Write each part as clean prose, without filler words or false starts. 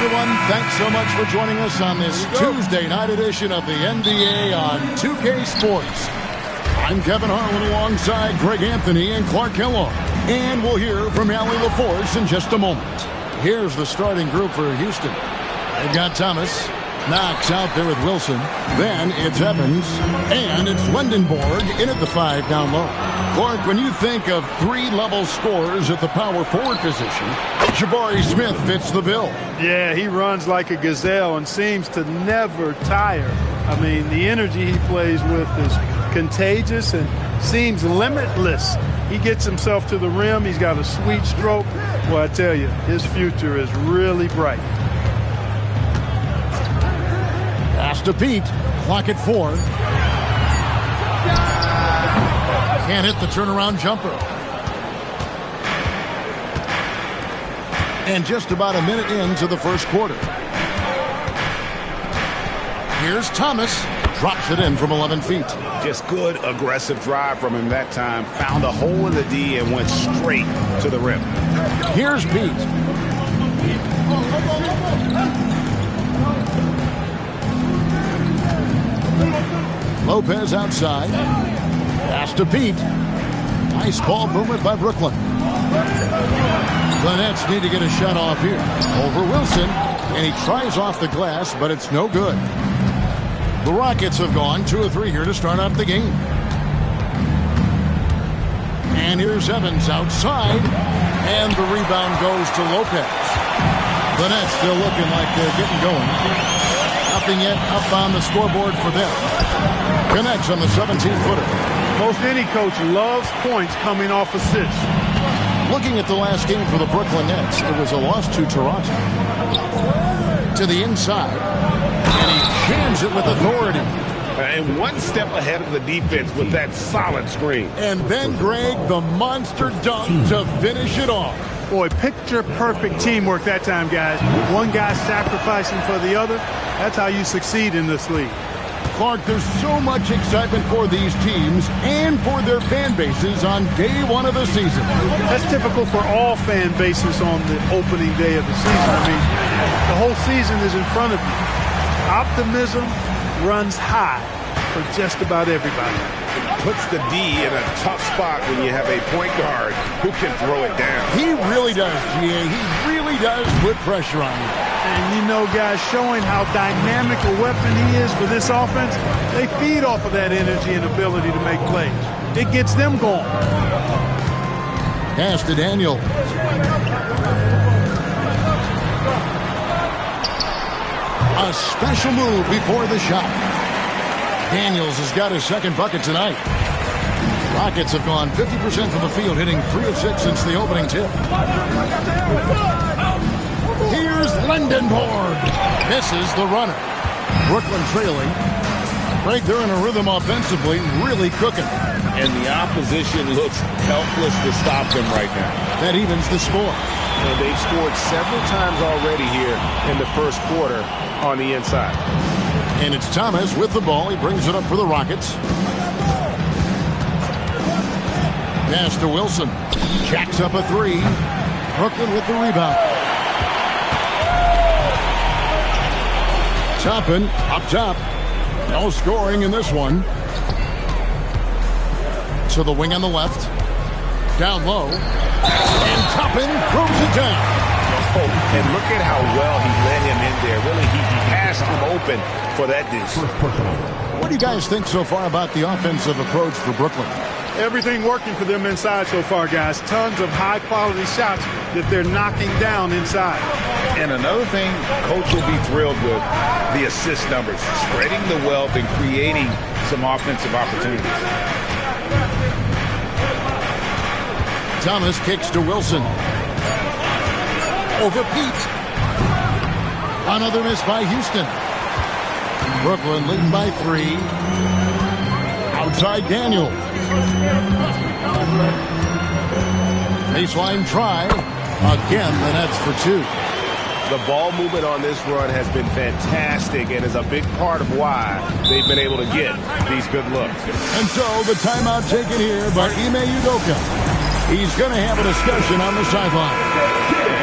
everyone. Thanks so much for joining us on this Tuesday night edition of the NBA on 2K Sports. I'm Kevin Harlan alongside Greg Anthony and Clark Kellogg. And we'll hear from Allie LaForce in just a moment. Here's the starting group for Houston. They've got Thomas. Knox out there with Wilson. Then it's Evans. And it's Lindenborg in at the 5 down low. Clark, when you think of three-level scorers at the power forward position, Jabari Smith fits the bill. Yeah, he runs like a gazelle and seems to never tire. I mean, the energy he plays with is contagious and seems limitless. He gets himself to the rim. He's got a sweet stroke. Well, I tell you, his future is really bright. Pass to Pete. Clock at 4. Can't hit the turnaround jumper. And just about a minute into the first quarter. Here's Thomas. Drops it in from 11 feet. Just good, aggressive drive from him that time. Found a hole in the D and went straight to the rim. Here's Pete. Lopez outside. Pass to Pete. Nice ball movement by Brooklyn. The Nets need to get a shot off here. Over Wilson. And he tries off the glass, but it's no good. The Rockets have gone 2 of 3 here to start out the game. And here's Evans outside. And the rebound goes to Lopez. The Nets still looking like they're getting going. Nothing yet up on the scoreboard for them. Connects on the 17-footer. Most any coach loves points coming off assists. Looking at the last game for the Brooklyn Nets, it was a loss to Toronto. To the inside. And he jams it with authority. And one step ahead of the defense with that solid screen. And then, Greg, the monster dunk to finish it off. Boy, picture-perfect teamwork that time, guys. One guy sacrificing for the other. That's how you succeed in this league. Clark, there's so much excitement for these teams and for their fan bases on day one of the season. That's typical for all fan bases on the opening day of the season. I mean, the whole season is in front of you. Optimism runs high for just about everybody. Puts the D in a tough spot when you have a point guard who can throw it down. He really does, GA. He really does put pressure on you. And you know, guys, showing how dynamic a weapon he is for this offense, they feed off of that energy and ability to make plays. It gets them going. Pass to Daniel. A special move before the shot. Daniels has got his second bucket tonight. Rockets have gone 50% from the field, hitting 3 of 6 since the opening tip. Here's Lindenborg. Misses the runner. Brooklyn trailing. Right there in a rhythm offensively, really cooking. And the opposition looks helpless to stop them right now. That evens the score. And they've scored several times already here in the first quarter on the inside. And it's Thomas with the ball. He brings it up for the Rockets. Pass to Wilson. Jacks up a 3. Brooklyn with the rebound. Toppin up top. No scoring in this one. To the wing on the left. Down low. And Toppin throws it down. Oh, and look at how well he let him in there. Really, he passed him open for that deuce. What do you guys think so far about the offensive approach for Brooklyn? Everything working for them inside so far, guys. Tons of high-quality shots that they're knocking down inside. And another thing, Coach will be thrilled with the assist numbers, spreading the wealth and creating some offensive opportunities. Thomas kicks to Wilson. Over Pete. Another miss by Houston. Brooklyn leading by 3. Outside Daniel. Baseline try. Again, the Nets for 2. The ball movement on this run has been fantastic and is a big part of why they've been able to get these good looks. And so the timeout taken here by Ime Udoka. He's going to have a discussion on the sideline.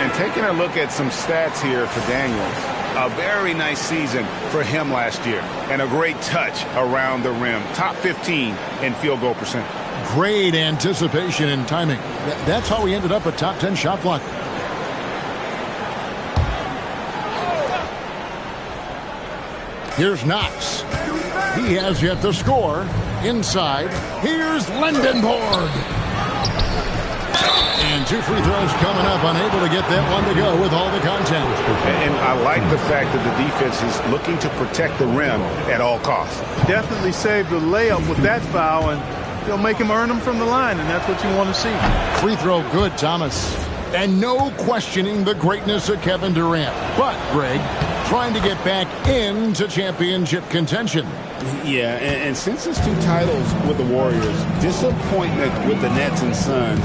And taking a look at some stats here for Daniels. A very nice season for him last year, and a great touch around the rim. Top 15 in field goal percent. Great anticipation and timing. That's how he ended up a top 10 shot blocker. Here's Knox. He has yet to score. Inside, here's Lendenborg. And 2 free throws coming up, unable to get that one to go with all the content. And I like the fact that the defense is looking to protect the rim at all costs. Definitely saved the layup with that foul, and they'll make him earn them from the line, and that's what you want to see. Free throw good, Thomas. And no questioning the greatness of Kevin Durant. But, Greg, trying to get back into championship contention. Yeah, and since his 2 titles with the Warriors, disappointment with the Nets and Suns,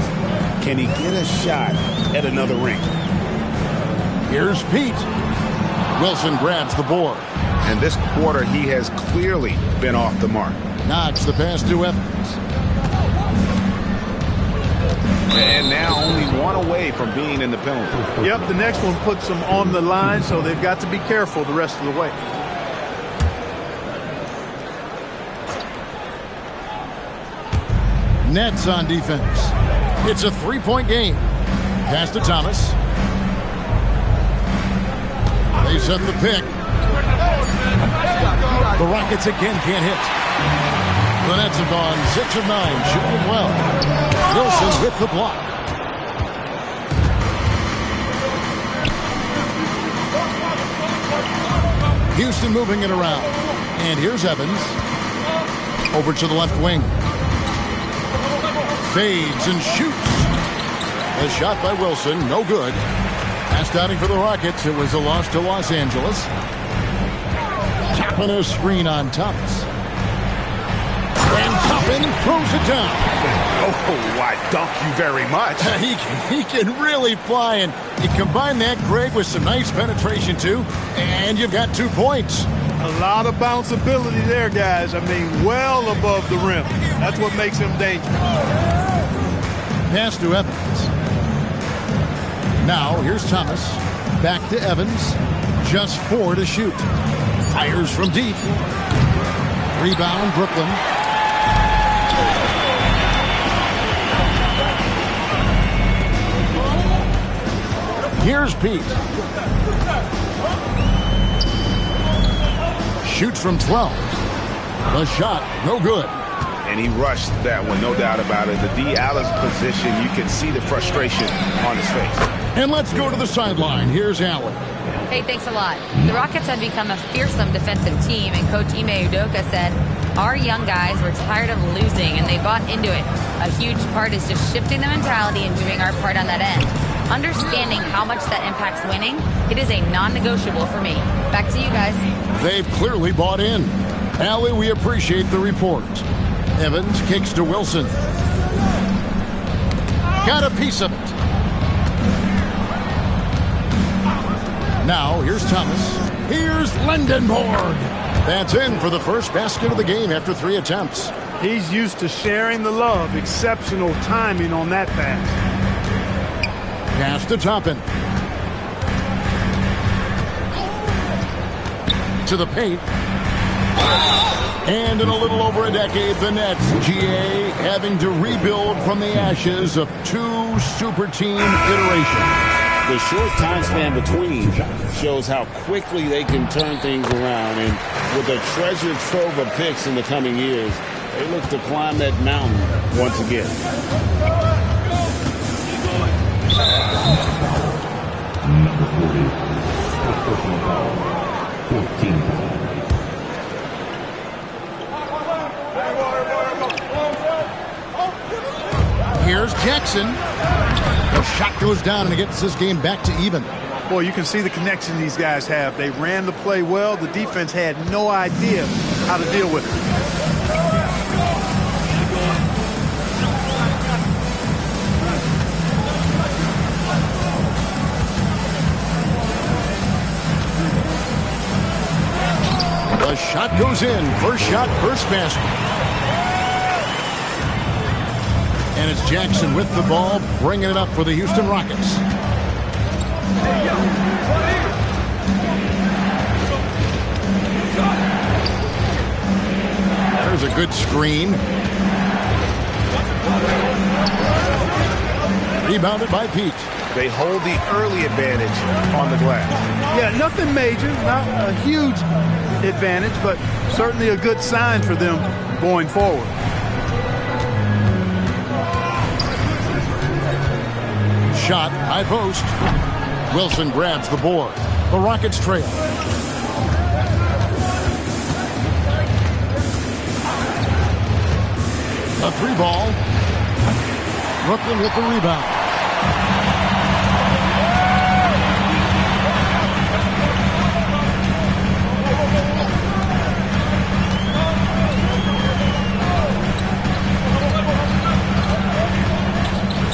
can he get a shot at another ring? Here's Pete. Wilson grabs the board. And this quarter, he has clearly been off the mark. Knocks the pass to Evans. And now only 1 away from being in the penalty. Yep, the next one puts them on the line, so they've got to be careful the rest of the way. Nets on defense. It's a 3-point game. Pass to Thomas. They set the pick. The Rockets again can't hit. The Nets have gone 6 of 9, shooting well. Wilson with the block. Houston moving it around. And here's Evans. Over to the left wing. Fades and shoots. A shot by Wilson, no good. Pass downing for the Rockets. It was a loss to Los Angeles. Tapping a screen on Thomas. And Toppin throws it down. Oh, I dunk you very much. He can really fly, and you combine that, Greg, with some nice penetration, too, and you've got 2 points. A lot of bounceability there, guys. I mean, well above the rim. That's what makes him dangerous. Pass to Evans. Now, here's Thomas. Back to Evans. Just 4 to shoot. Fires from deep. Rebound, Brooklyn. Here's Pete. Shoots from 12. The shot, no good. And he rushed that one, no doubt about it. The D. Alice position, you can see the frustration on his face. And let's go to the sideline. Here's Allen. Hey, thanks a lot. The Rockets had become a fearsome defensive team, and Coach Ime Udoka said, our young guys were tired of losing, and they bought into it. A huge part is just shifting the mentality and doing our part on that end. Understanding how much that impacts winning, it is a non-negotiable for me. Back to you guys. They've clearly bought in. Allie, we appreciate the report. Evans kicks to Wilson. Got a piece of it. Now, here's Thomas. Here's Lendenborg. That's in for the first basket of the game after 3 attempts. He's used to sharing the love. Exceptional timing on that pass. Pass to Toppin. To the paint. And in a little over a decade, the Nets, GA, having to rebuild from the ashes of 2 super team iterations. The short time span between shows how quickly they can turn things around. And with a treasured trove of picks in the coming years, they look to climb that mountain once again. Number 40, personal foul, 14. Here's Jackson. The shot goes down and it gets this game back to even. Boy, you can see the connection these guys have. They ran the play well. The defense had no idea how to deal with it. The shot goes in. First shot, first basket. And it's Jackson with the ball, bringing it up for the Houston Rockets. There's a good screen. Rebounded by Pete. They hold the early advantage on the glass. Yeah, nothing major, not a huge advantage, but certainly a good sign for them going forward. Shot, high post. Wilson grabs the board. The Rockets trail. A three ball. Brooklyn with the rebound.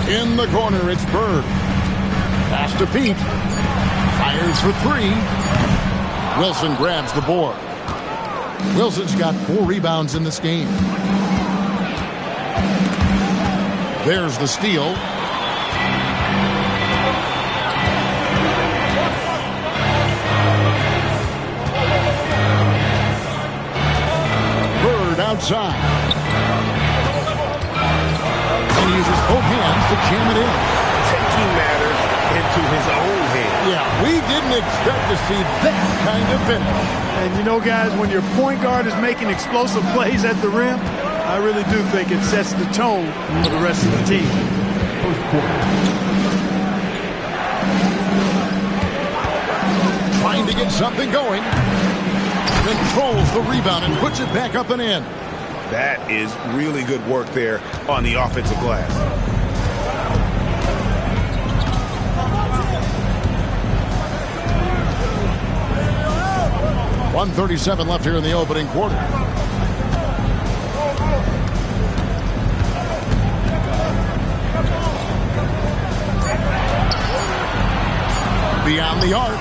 In the corner, it's Bird. Pass to Pete. Fires for three. Wilson grabs the board. Wilson's got 4 rebounds in this game. There's the steal. Bird outside. And he uses both hands to jam it in. Taking matters into his own hands. Yeah, we didn't expect to see that kind of finish. And you know, guys, when your point guard is making explosive plays at the rim, I really do think it sets the tone for the rest of the team. First quarter. Trying to get something going. Controls the rebound and puts it back up and in. That is really good work there on the offensive glass. .137 left here in the opening quarter. Beyond the arc.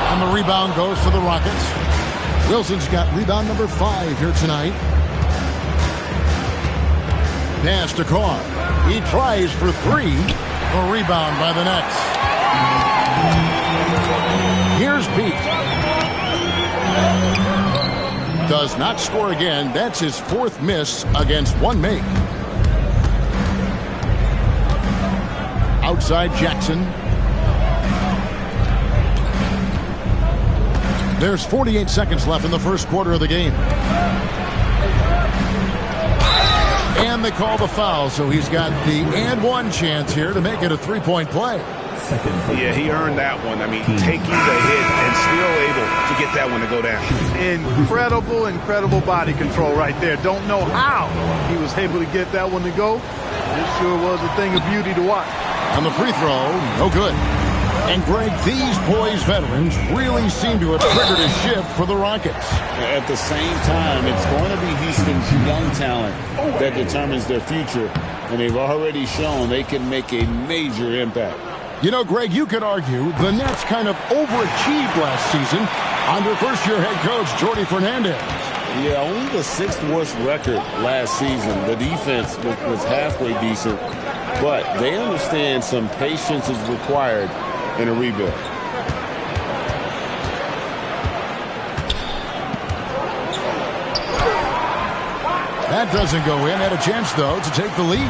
And the rebound goes to the Rockets. Wilson's got rebound number 5 here tonight. Pass to Carr. He tries for 3. A rebound by the Nets. Here's Pete. Does not score again. That's his 4th miss against 1 make. Outside Jackson. There's 48 seconds left in the first quarter of the game. And they call the foul, so he's got the and one chance here to make it a 3-point play. Yeah, he earned that one. I mean, taking the hit and still able to get that one to go down. Incredible body control right there. Don't know how he was able to get that one to go. It sure was a thing of beauty to watch. On the free throw, no good. And, Greg, these poised veterans really seem to have triggered a shift for the Rockets. At the same time, it's going to be Houston's young talent that determines their future, and they've already shown they can make a major impact. You know, Greg, you could argue the Nets kind of overachieved last season under first-year head coach Jordi Fernandez. Yeah, only the 6th worst record last season. The defense was halfway decent, but they understand some patience is required in a rebuild. That doesn't go in. Had a chance, though, to take the lead.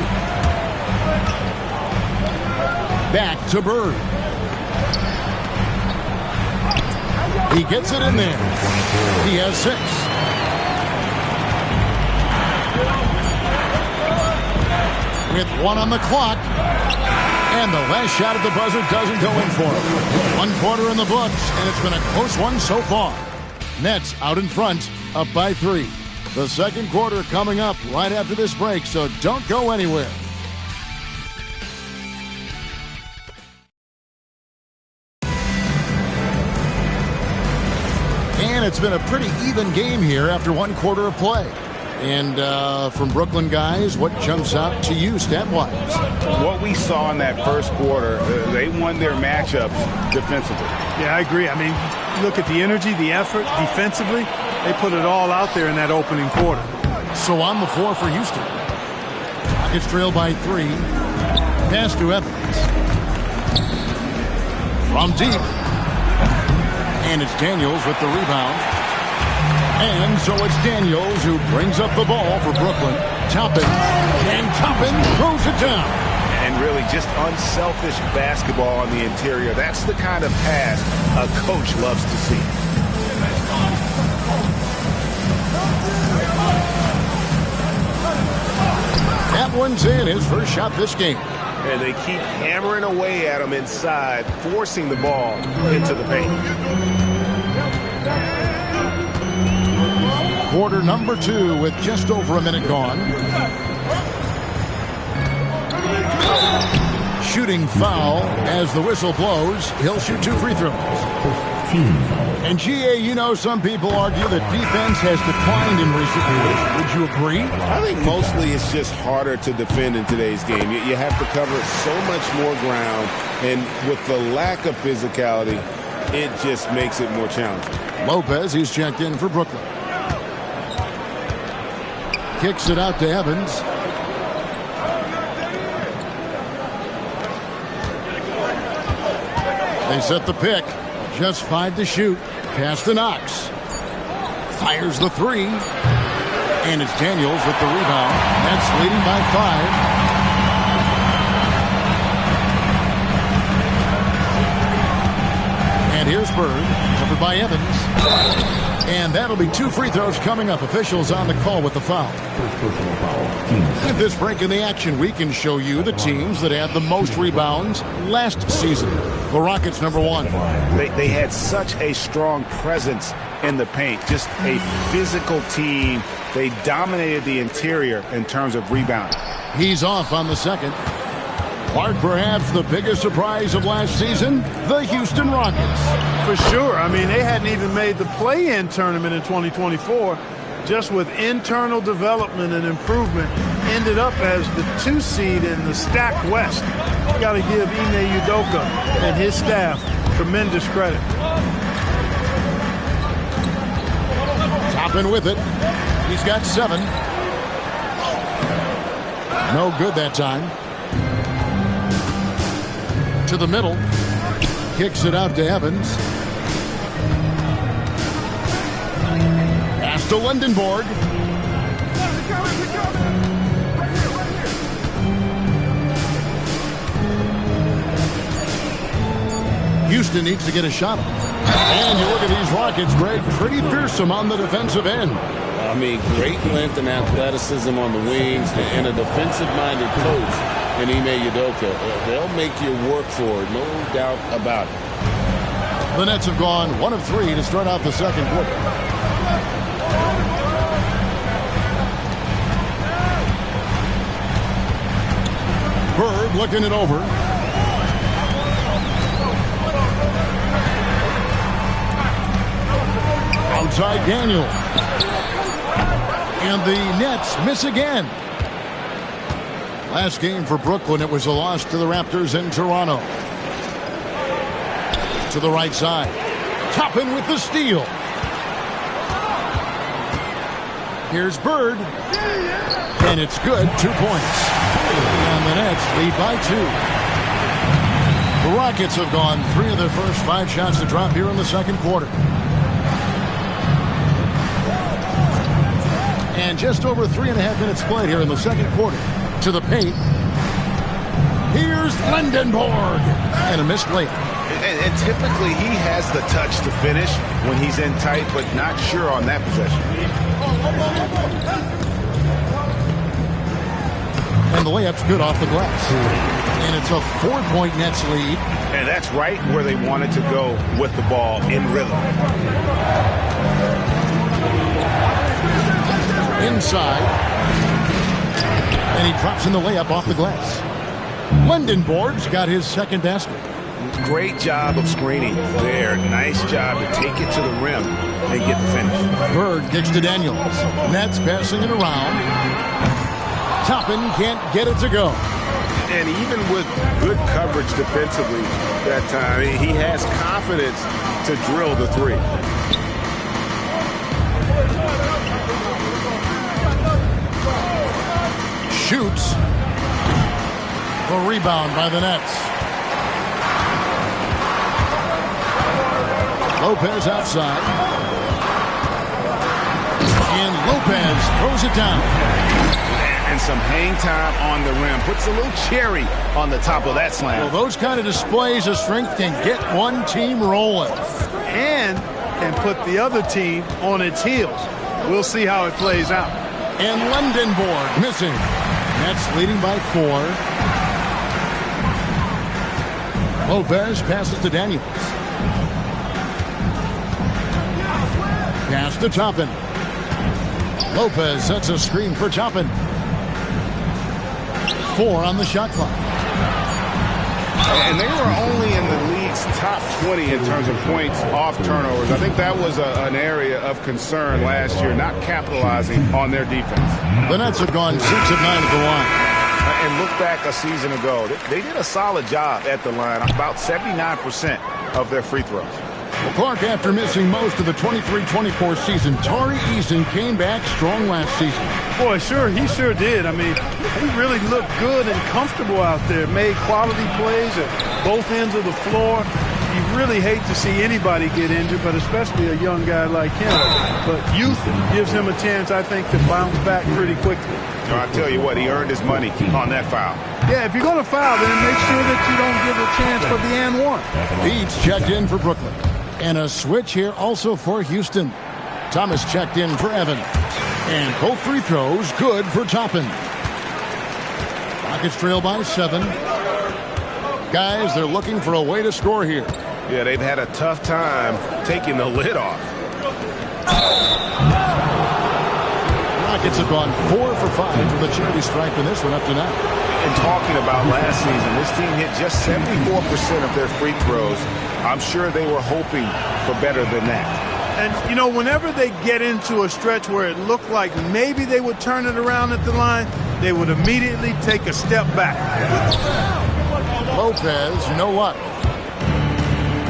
Back to Bird. He gets it in there. He has 6. With 1 on the clock. And the last shot at the buzzer doesn't go in for him. 1 quarter in the books, and it's been a close one so far. Nets out in front, up by 3. The second quarter coming up right after this break, so don't go anywhere. And it's been a pretty even game here after 1 quarter of play. And from Brooklyn guys, what jumps out to you stat-wise? What we saw in that first quarter, they won their matchups defensively. Yeah, I agree. I mean, look at the energy, the effort defensively. They put it all out there in that opening quarter. So on the floor for Houston. Rockets trail by 3. Pass to Evans. From deep. And it's Daniels with the rebound. And so it's Daniels who brings up the ball for Brooklyn. Toppin. And Toppin throws it down. And really just unselfish basketball on the interior. That's the kind of pass a coach loves to see. That one's in, his first shot this game. And they keep hammering away at him inside, forcing the ball into the paint. Quarter number 2 with just over a minute gone. Shooting foul as the whistle blows. He'll shoot 2 free throws. And GA, you know, some people argue that defense has declined in recent years. Would you agree? I think mostly it's just harder to defend in today's game. You have to cover so much more ground, and with the lack of physicality, it just makes it more challenging. Lopez, he's checked in for Brooklyn. Kicks it out to Evans. They set the pick. Just 5 to shoot. Pass to Knox. Fires the 3. And it's Daniels with the rebound. That's leading by 5. And here's Bird. Covered by Evans. And that'll be 2 free throws coming up. Officials on the call with the foul. At this break in the action, we can show you the teams that had the most rebounds last season. The Rockets, number 1. They had such a strong presence in the paint. Just a physical team. They dominated the interior in terms of rebounding. He's off on the second. Clark, perhaps the biggest surprise of last season, the Houston Rockets. For sure. I mean, they hadn't even made the play-in tournament in 2024. Just with internal development and improvement, ended up as the 2 seed in the stacked West. You got to give Ime Udoka and his staff tremendous credit. Toppin with it. He's got 7. No good that time. To the middle. Kicks it out to Evans. Pass to Lindenborg. Houston needs to get a shot up. And you look at these Rockets, Greg, pretty fearsome on the defensive end. I mean, great length and athleticism on the wings, and a defensive-minded coach in Ime Udoka. They'll make you work for it, no doubt about it. The Nets have gone 1 of 3 to start out the second quarter. Bird looking it over. Outside Daniel. And the Nets miss again. Last game for Brooklyn, it was a loss to the Raptors in Toronto. To the right side. Toppin with the steal. Here's Bird. And it's good. 2 points. And the Nets lead by 2. The Rockets have gone 3 of their first 5 shots to drop here in the second quarter. And just over 3.5 minutes played here in the second quarter. To the paint. Here's Lindenborg. And a missed layup. And typically he has the touch to finish when he's in tight, but not sure on that possession. And the layup's good off the glass. And it's a 4-point Nets lead. And that's right where they wanted to go with the ball, in rhythm. Inside. And he drops in the layup off the glass. Lindenborg's got his second basket. Great job of screening there. Nice job to take it to the rim and get the finish. Bird kicks to Daniels. Nets passing it around. Toppin can't get it to go. And even with good coverage defensively that time, he has confidence to drill the 3. Shoots. The rebound by the Nets. Lopez outside. And Lopez throws it down. And some hang time on the rim. Puts a little cherry on the top of that slam. Well, those kind of displays of strength can get one team rolling. And can put the other team on its heels. We'll see how it plays out. And Lundenborg missing. Nets leading by 4. Lopez passes to Daniels. Pass to Toppin. Lopez sets a screen for Toppin. 4 on the shot clock. And they were only in the league's top 20 in terms of points off turnovers. I think that was an area of concern last year, not capitalizing on their defense. The Nets have gone 6 of 9 at the line. And look back a season ago. They did a solid job at the line, about 79% of their free throws. Well, Clark, after missing most of the 23-24 season, Tari Eason came back strong last season. Boy, he sure did. I mean, he really looked good and comfortable out there. Made quality plays at both ends of the floor. You really hate to see anybody get injured, but especially a young guy like him. But youth gives him a chance, I think, to bounce back pretty quickly. I tell you what, he earned his money on that foul. Yeah, if you're going to foul, then make sure that you don't give a chance for the and one. Beats checked in for Brooklyn. And a switch here also for Houston. Thomas checked in for Evans. And both free throws good for Toppin. Rockets trail by 7. Guys, they're looking for a way to score here. Yeah, they've had a tough time taking the lid off. Rockets have gone 4 for 5 from the charity stripe in this one up to now. And talking about last season, this team hit just 74% of their free throws. I'm sure they were hoping for better than that. And, you know, whenever they get into a stretch where it looked like maybe they would turn it around at the line, they would immediately take a step back. Lopez, no luck.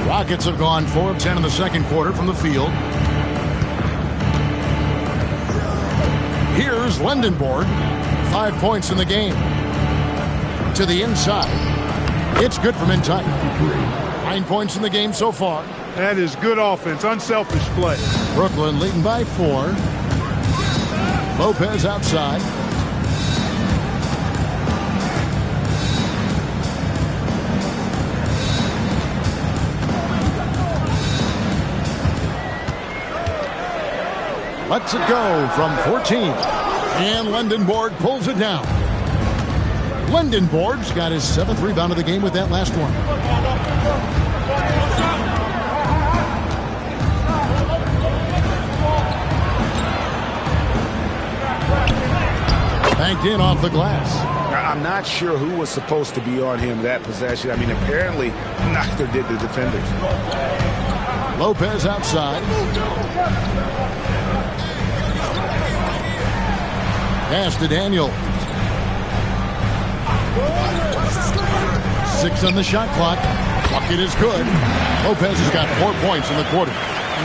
Rockets have gone 4 of 10 in the second quarter from the field. Here's Lundenborg. 5 points in the game. To the inside. It's good from in tight. 9 points in the game so far. That is good offense, unselfish play. Brooklyn leading by 4. Lopez outside. Lets it go from 14. And Lundenborg pulls it down. Lundenborg's got his 7th rebound of the game with that last one. Banked in off the glass. I'm not sure who was supposed to be on him that possession. I mean, apparently neither did the defenders. Lopez outside. Pass to Daniel. 6 on the shot clock. Bucket is good. Lopez has got 4 points in the quarter.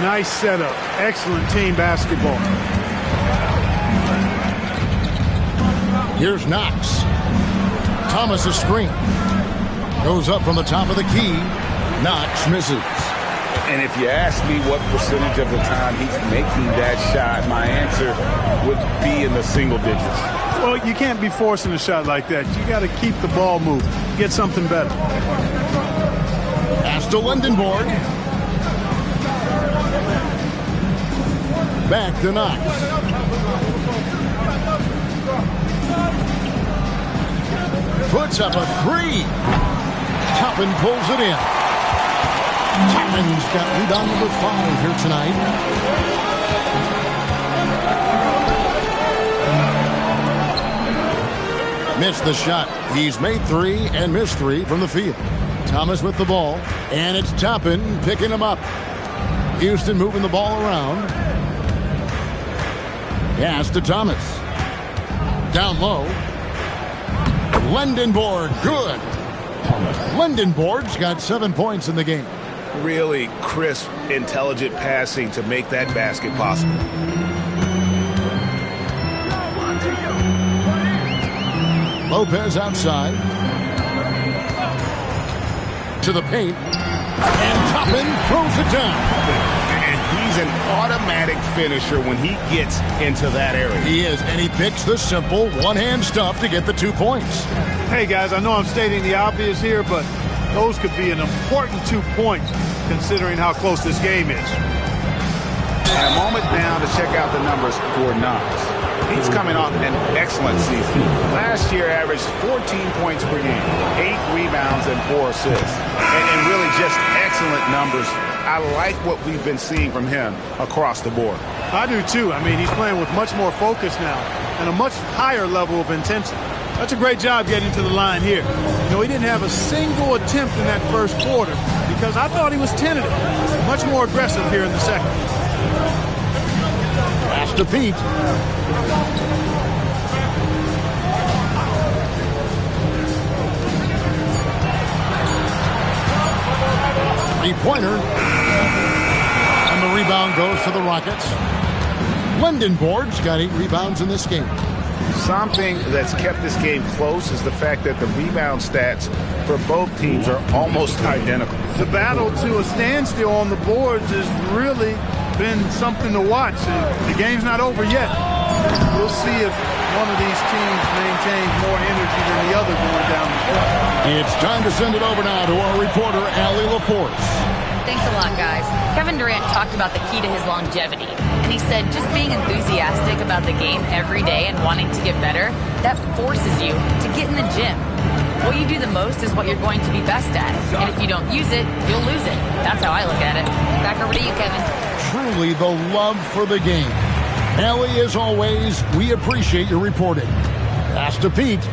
Nice setup. Excellent team basketball. Here's Knox. Thomas a screen. Goes up from the top of the key. Knox misses. And if you ask me what percentage of the time he's making that shot, my answer would be in the single digits. Well, you can't be forcing a shot like that. You got to keep the ball moving. Get something better. Pass to Lundenborg. Back to Knox. Puts up a 3. Toppin pulls it in. Toppin's got rebound number 5 here tonight. Missed the shot. He's made 3 and missed 3 from the field. Thomas with the ball. And it's Toppin picking him up. Houston moving the ball around. Pass to Thomas. Down low. Lundenborg, good. Lundenborg's got 7 points in the game. Really crisp, intelligent passing to make that basket possible. Lopez outside. To the paint. And Toppin throws it down. And he's an automatic finisher when he gets into that area. He is, and he picks the simple one-hand stuff to get the 2 points. Hey, guys, I know I'm stating the obvious here, but those could be an important 2 points considering how close this game is. And a moment now to check out the numbers for Nas. He's coming off an excellent season. Last year averaged 14 points per game, 8 rebounds and 4 assists. And really just excellent numbers. I like what we've been seeing from him across the board. I do too. I mean, he's playing with much more focus now and a much higher level of intensity. That's a great job getting to the line here. You know, he didn't have a single attempt in that first quarter because I thought he was tentative. Much more aggressive here in the second. Pass to Pete. Three-pointer. And the rebound goes to the Rockets. Lindenborg's got 8 rebounds in this game. Something that's kept this game close is the fact that the rebound stats for both teams are almost identical. The battle to a standstill on the boards has really been something to watch. The game's not over yet. We'll see if one of these teams maintains more energy than the other going down the court. It's time to send it over now to our reporter, Allie LaForce. Thanks a lot, guys. Kevin Durant talked about the key to his longevity. And he said just being enthusiastic about the game every day and wanting to get better, that forces you to get in the gym. What you do the most is what you're going to be best at. And if you don't use it, you'll lose it. That's how I look at it. Back over to you, Kevin. Truly the love for the game. Allie, as always, we appreciate your reporting. Pass to Pete.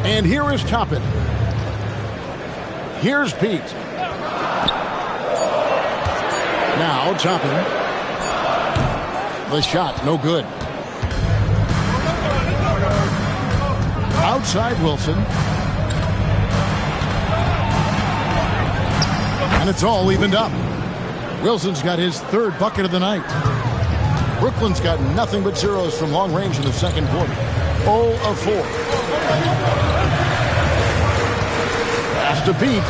And here is Toppin. Here's Pete. Now Toppin. The shot, no good. Outside Wilson. And it's all evened up. Wilson's got his 3rd bucket of the night. Brooklyn's got nothing but zeros from long range in the second quarter. 0 of 4. Pass to Pete.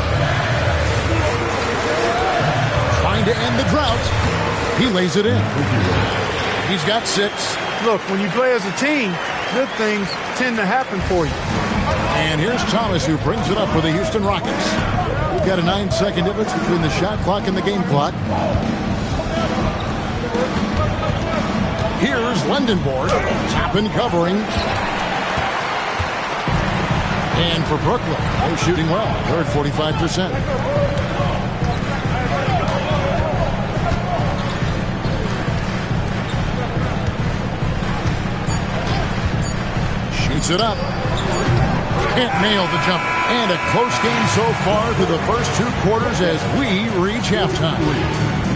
Trying to end the drought. He lays it in. He's got 6. Look, when you play as a team, good things tend to happen for you. And here's Thomas, who brings it up for the Houston Rockets. We've got a 9-second difference between the shot clock and the game clock. Here's Lindenborg. Toppin covering. And for Brooklyn, they're shooting well. They're at 45%. Shoots it up. Can't nail the jumper. And a close game so far through the first 2 quarters as we reach halftime.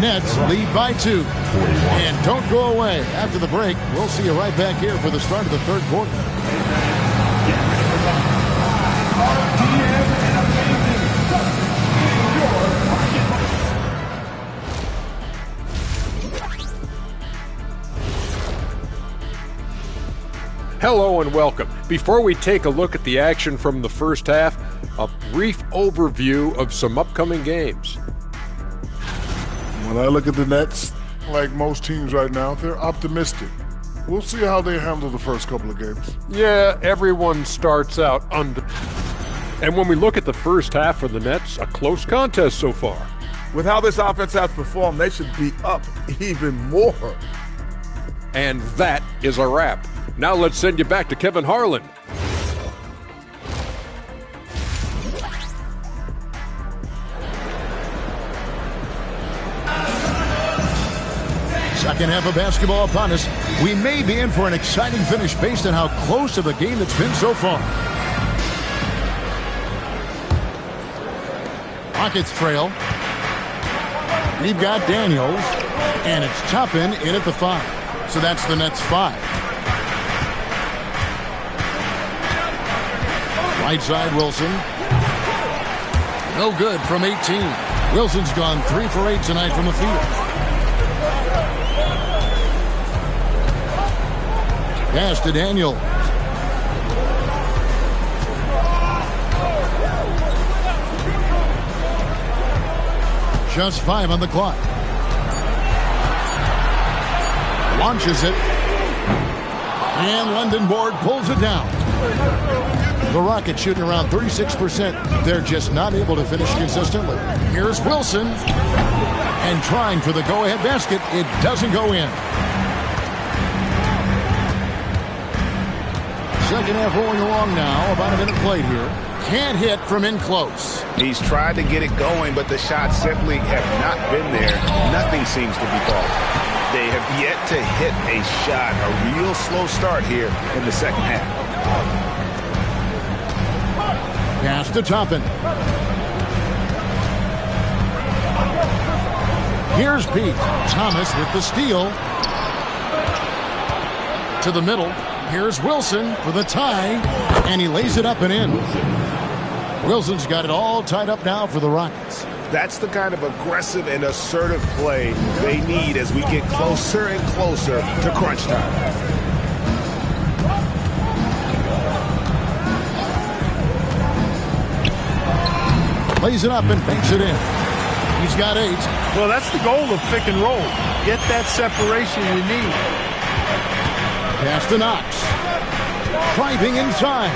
Nets lead by 2. And don't go away. After the break, we'll see you right back here for the start of the 3rd quarter. Hello and welcome. Before we take a look at the action from the first half, a brief overview of some upcoming games. When I look at the Nets, like most teams right now, they're optimistic. We'll see how they handle the first couple of games. Yeah, everyone starts out under. And when we look at the first half for the Nets, a close contest so far. With how this offense has performed, they should be up even more. And that is a wrap. Now let's send you back to Kevin Harlan. Second half of basketball upon us. We may be in for an exciting finish based on how close of a game it's been so far. Rockets trail. We've got Daniels, and it's Toppin in at the 5. So that's the Nets 5. Right side, Wilson. No good from 18. Wilson's gone 3 for 8 tonight from the field. Pass to Daniels. Just 5 on the clock. Launches it. And London Board pulls it down. The Rockets shooting around 36%. They're just not able to finish consistently. Here's Wilson. And trying for the go-ahead basket. It doesn't go in. Second half rolling along now. About a minute played here. Can't hit from in close. He's tried to get it going, but the shots simply have not been there. Nothing seems to be falling. They have yet to hit a shot. A real slow start here in the second half. Pass to Toppin. Here's Pete. Thomas with the steal. To the middle. Here's Wilson for the tie. And he lays it up and in. Wilson's got it all tied up now for the Rockets. That's the kind of aggressive and assertive play they need as we get closer and closer to crunch time. Lays it up and banks it in. He's got 8. Well, that's the goal of pick and roll. Get that separation you need. Pass to Knox. Driving inside.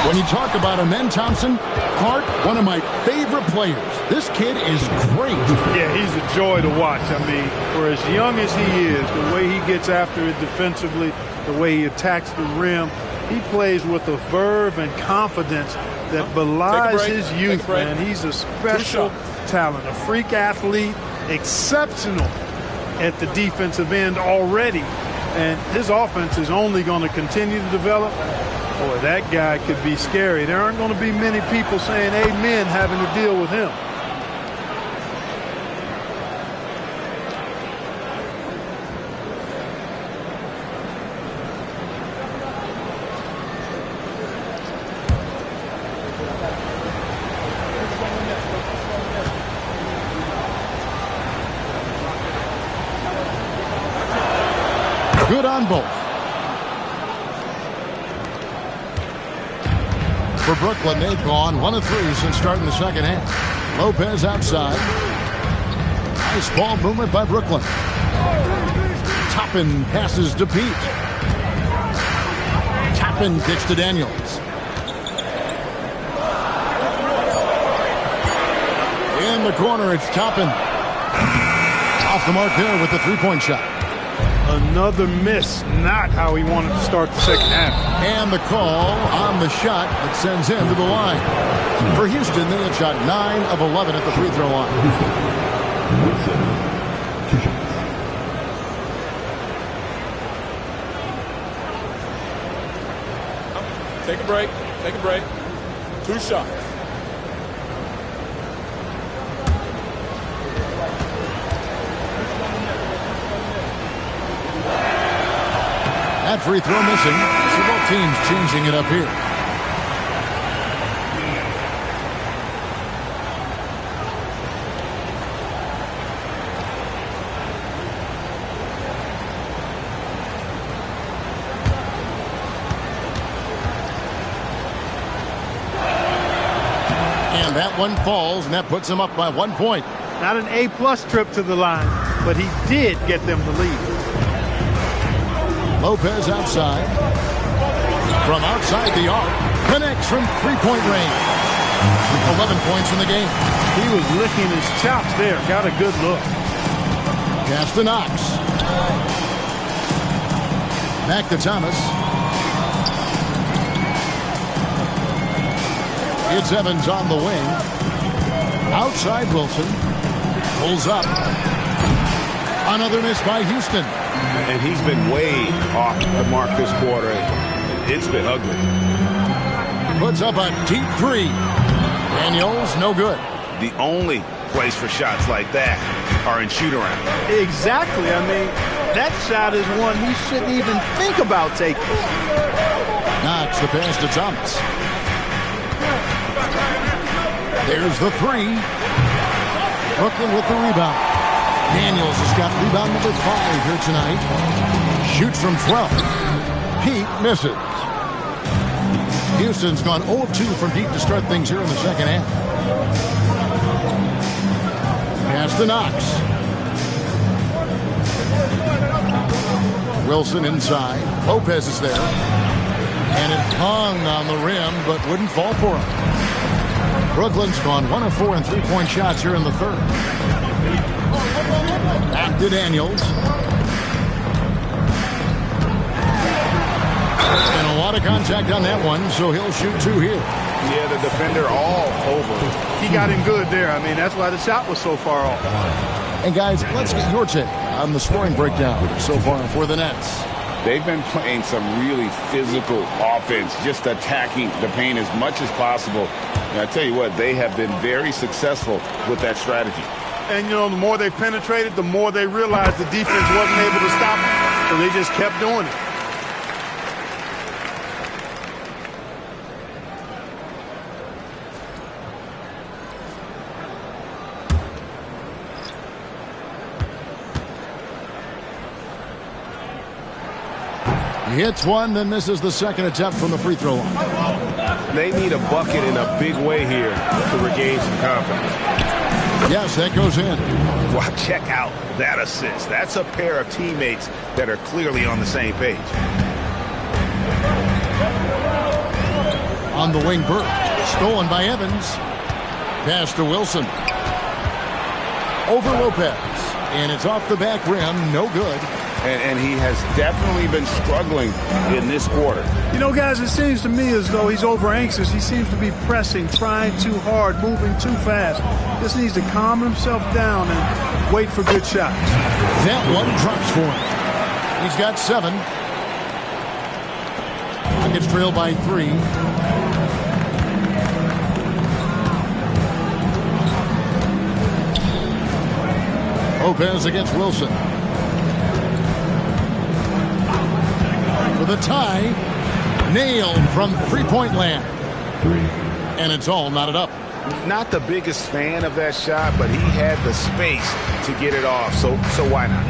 When you talk about him, Ben Thompson, Clark, one of my favorite players. This kid is great. Yeah, he's a joy to watch. I mean, for as young as he is, the way he gets after it defensively, the way he attacks the rim, he plays with a verve and confidence that belies his youth, man. He's a special talent, a freak athlete, exceptional at the defensive end already. And his offense is only going to continue to develop. Boy, that guy could be scary. There aren't going to be many people saying amen having to deal with him. Good on both. For Brooklyn, they've gone 1 of 3 since starting the second half. Lopez outside. Nice ball movement by Brooklyn. Toppin passes to Pete. Toppin kicks to Daniels. In the corner, it's Toppin. Off the mark there with the three-point shot. Another miss, not how he wanted to start the second half. And the call on the shot that sends him to the line. For Houston, they had shot 9 of 11 at the free throw line. Take a break. Take a break. 2 shots. That free throw missing. So both teams changing it up here. And that one falls, and that puts them up by 1 point. Not an A-plus trip to the line, but he did get them the lead. Lopez outside. From outside the arc. Connects from three-point range. 11 points in the game. He was licking his chops there. Got a good look. Pass to Knox. Back to Thomas. It's Evans on the wing. Outside Wilson. Pulls up. Another miss by Houston. And he's been way off the mark this quarter. It's been ugly. Puts up a deep 3. Daniels, no good. The only place for shots like that are in shoot-around. Exactly. I mean, that shot is one he shouldn't even think about taking. Knox the pass to Thomas. There's the 3. Brooklyn with the rebound. Daniels has got rebound number 5 here tonight. Shoots from 12. Pete misses. Houston's gone 0 of 2 from deep to start things here in the second half. Pass to Knox. Wilson inside. Lopez is there. And it hung on the rim, but wouldn't fall for him. Brooklyn's gone 1 of 4 in three-point shots here in the third. Back to Daniels. And a lot of contact on that one, so he'll shoot 2 here. Yeah, the defender all over. He got him good there. I mean, that's why the shot was so far off. And guys, let's get your take on the scoring breakdown so far for the Nets. They've been playing some really physical offense, just attacking the paint as much as possible. And I tell you what, they have been very successful with that strategy. And, you know, the more they penetrated, the more they realized the defense wasn't able to stop them. So they just kept doing it. He hits one, then misses the second attempt from the free throw line. They need a bucket in a big way here to regain some confidence. Yes, that goes in. Well, check out that assist. That's a pair of teammates that are clearly on the same page. On the wing, Burke. Stolen by Evans. Pass to Wilson. Over Lopez. And it's off the back rim. No good. And he has definitely been struggling in this quarter. You know, guys, it seems to me as though he's over anxious. He seems to be pressing, trying too hard, moving too fast. Just needs to calm himself down and wait for good shots. That one drops for him. He's got 7. Nuggets trail by 3. Lopez against Wilson. For the tie, nailed from three-point land. 3. And it's all knotted up. Not the biggest fan of that shot, but he had the space to get it off, so why not?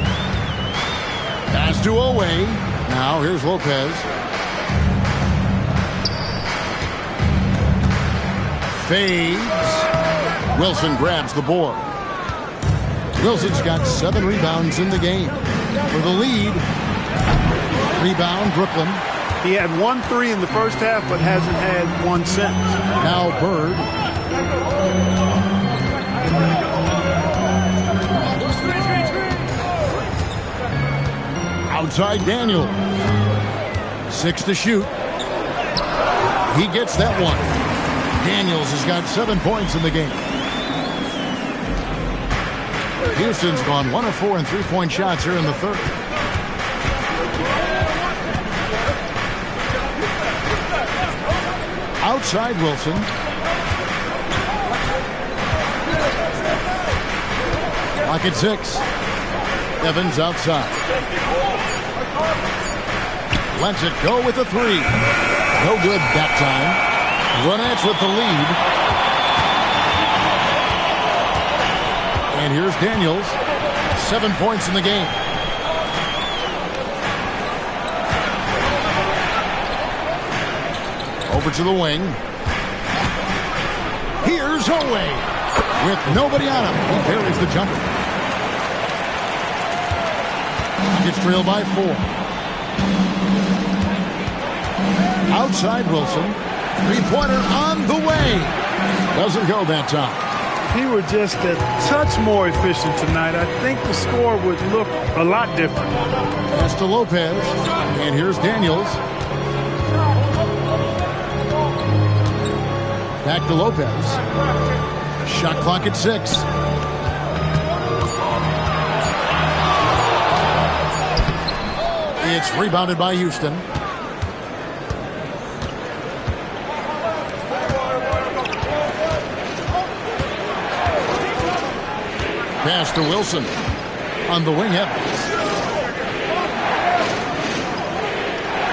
Pass to Oweh. Now here's Lopez. Fades. Wilson grabs the board. Wilson's got 7 rebounds in the game. For the lead. Rebound, Brooklyn. He had 1 3 in the first half, but hasn't had one since. Now Bird. Outside Daniel. 6 to shoot. He gets that one. Daniels has got 7 points in the game. Houston's gone 1 of 4 in three-point shots here in the third. Outside Wilson. Lock at 6. Evans outside. Lets it go with a 3. No good that time. Ronettes with the lead. And here's Daniels. 7 points in the game. Over to the wing. Here's Oweh. With nobody on him. He parries the jumper. Gets trailed by 4. Outside Wilson. Three-pointer on the way. Doesn't go that time. If he were just a touch more efficient tonight, I think the score would look a lot different. Pass to Lopez. And here's Daniels. Back to Lopez. Shot clock at 6. It's rebounded by Houston. Pass to Wilson. On the wing, Evans.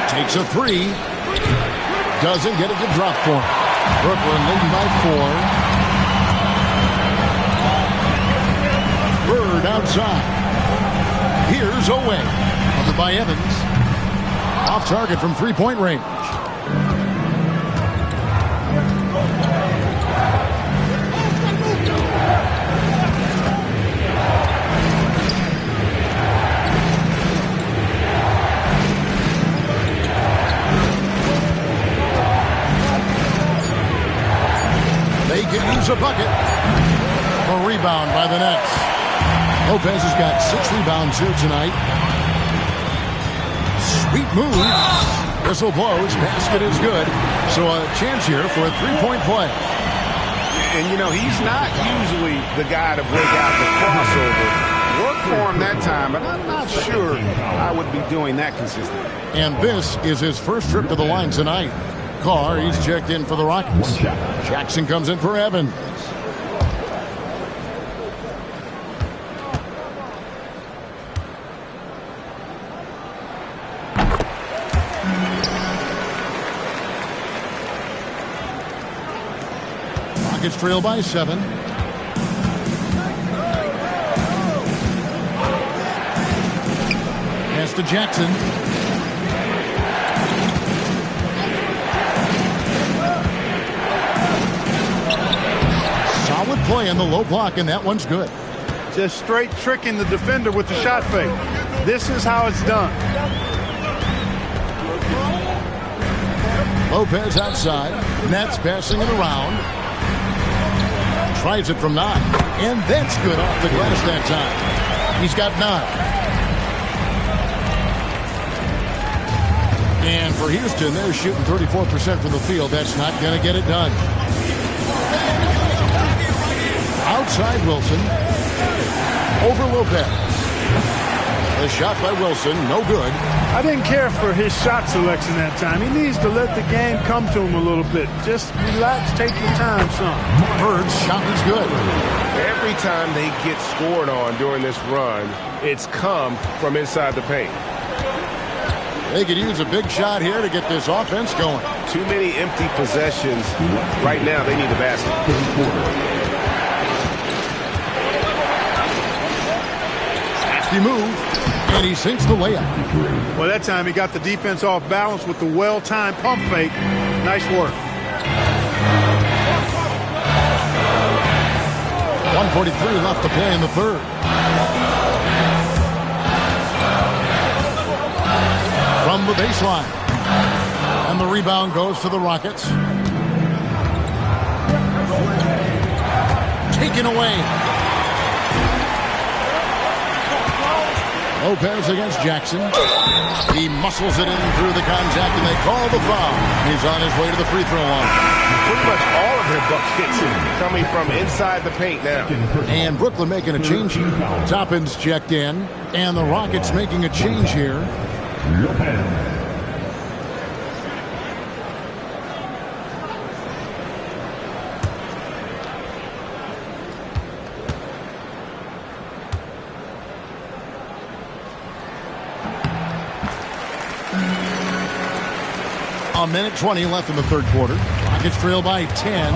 Takes a 3. Doesn't get it to drop for him. Brooklyn leading by 4. Bird outside. Here's Oweh. Covered by Evans. Off target from three-point range. a bucket. A rebound by the Nets. Lopez has got 6 rebounds here tonight. Sweet move. Whistle blows. Basket is good. So a chance here for a 3-point play. And, you know, he's not usually the guy to break out the crossover. Work for him that time, but I'm not sure I would be doing that consistently. And this is his first trip to the line tonight. Carr, he's checked in for the Rockets. Jackson comes in for Evans. Rockets trail by 7. Pass to Jackson. Solid play in the low block, and that one's good. Just straight tricking the defender with the shot fake. This is how it's done. Lopez outside. Nets passing it around. Tries it from 9. And that's good off the glass that time. He's got 9. And for Houston, they're shooting 34% from the field. That's not going to get it done. Outside Wilson. Over Lopez. The shot by Wilson, no good. I didn't care for his shot selection that time. He needs to let the game come to him a little bit. Just relax, take your time, son. Bird's shot is good. Every time they get scored on during this run, it's come from inside the paint. They could use a big shot here to get this offense going. Too many empty possessions. Right now, they need a basket. Nasty move, and he sinks the layup. Well, that time he got the defense off balance with the well-timed pump fake. Nice work. 1:43 left to play in the third. From the baseline. And the rebound goes to the Rockets. Taken away. Lopez against Jackson. He muscles it in through the contact, and they call the foul. He's on his way to the free throw line. Pretty much all of their buckets coming from inside the paint now. And Brooklyn making a change here. Toppin's checked in, and the Rockets making a change here. A minute 20 left in the third quarter. Rockets trail by 10.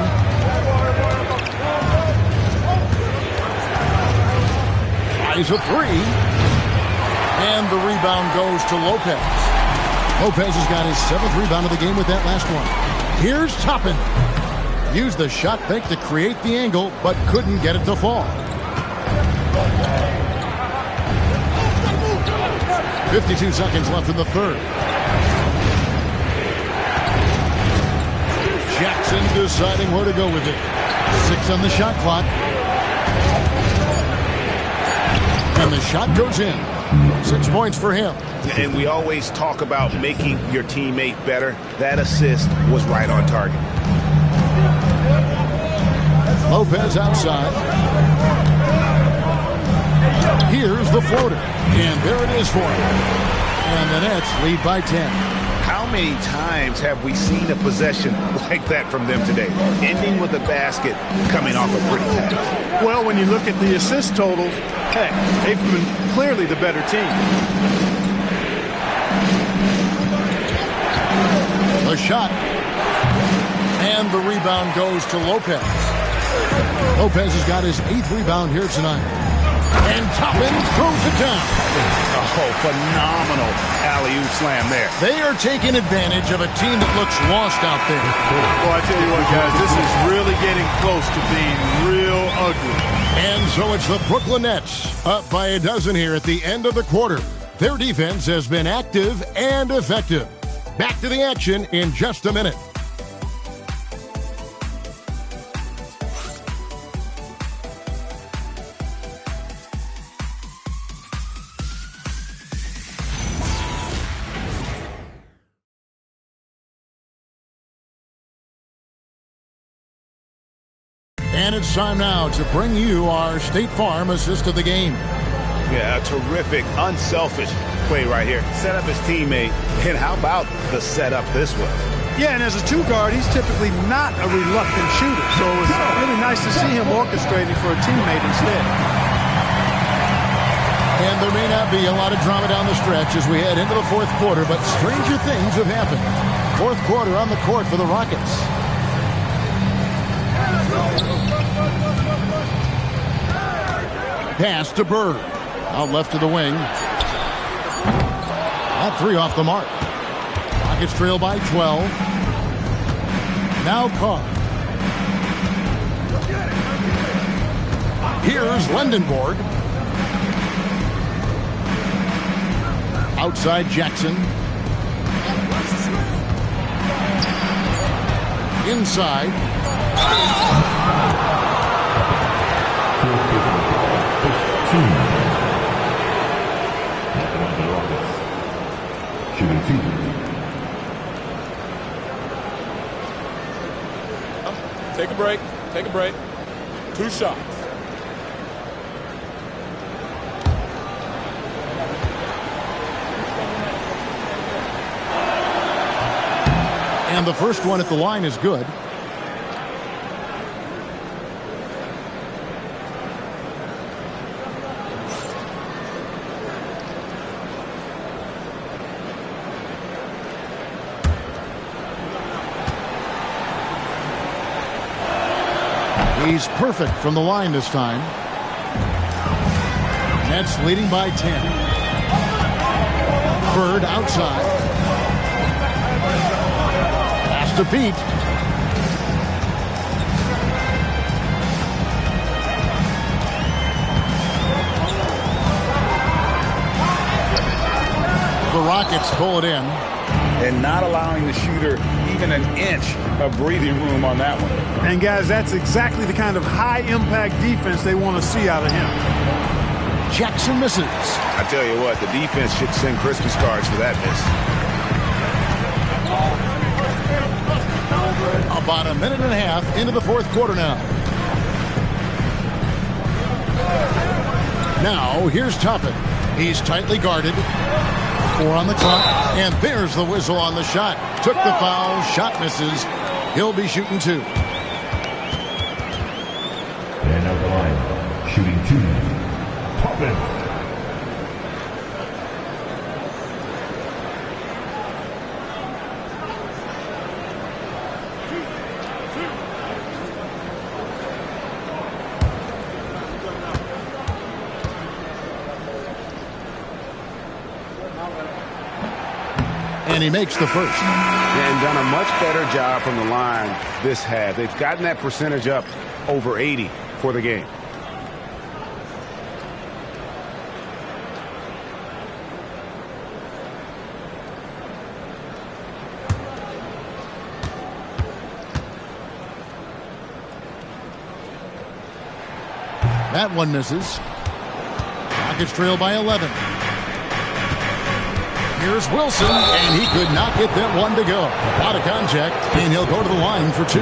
Tries a 3. And the rebound goes to Lopez. Lopez has got his 7th rebound of the game with that last one. Here's Toppin. Used the shot fake to create the angle, but couldn't get it to fall. 52 seconds left in the third. Jackson deciding where to go with it. 6 on the shot clock. And the shot goes in. 6 points for him. And we always talk about making your teammate better. That assist was right on target. Lopez outside. Here's the floater. And there it is for him. And the Nets lead by 10. How many times have we seen a possession like that from them today? Ending with a basket, coming off a pretty pass. Well, when you look at the assist totals, heck, they've been clearly the better team. The shot. And the rebound goes to Lopez. Lopez has got his 8th rebound here tonight. And Toppin throws it down. Oh, phenomenal alley-oop slam there. They are taking advantage of a team that looks lost out there. Well, I tell you what, guys, this is really getting close to being real ugly. And so it's the Brooklyn Nets up by a dozen here at the end of the quarter. Their defense has been active and effective. Back to the action in just a minute. And it's time now to bring you our State Farm assist of the game. Yeah, a terrific, unselfish play right here. Set up his teammate, and how about the setup this was? Yeah, and as a two guard, he's typically not a reluctant shooter, so it's really nice to see him orchestrating for a teammate instead. And there may not be a lot of drama down the stretch as we head into the fourth quarter, but stranger things have happened. Fourth quarter on the court for the Rockets. Pass to Bird. Out left to the wing. That three off the mark. Rockets trail by 12. Now Carr. Here's Lendenborg. Outside Jackson. Inside. Shooting 2. Take a break. Take a break. 2 shots. And the first one at the line is good. He's perfect from the line this time. Nets leading by 10. Bird outside. Pass to Pete. The Rockets pull it in. And not allowing the shooter even an inch of breathing room on that one. And, guys, that's exactly the kind of high-impact defense they want to see out of him. Jackson misses. I tell you what, the defense should send Christmas cards for that miss. About a minute and a half into the fourth quarter now. Now, here's Toppin. He's tightly guarded. 4 on the clock, and there's the whistle on the shot. Took the foul, shot misses. He'll be shooting 2. And out the line, shooting 2. Toppin. And he makes the first. And done a much better job from the line this half. They've gotten that percentage up over 80 for the game. That one misses. Rockets trail by 11. Here's Wilson, and he could not get that one to go. Out of contact, and he'll go to the line for 2.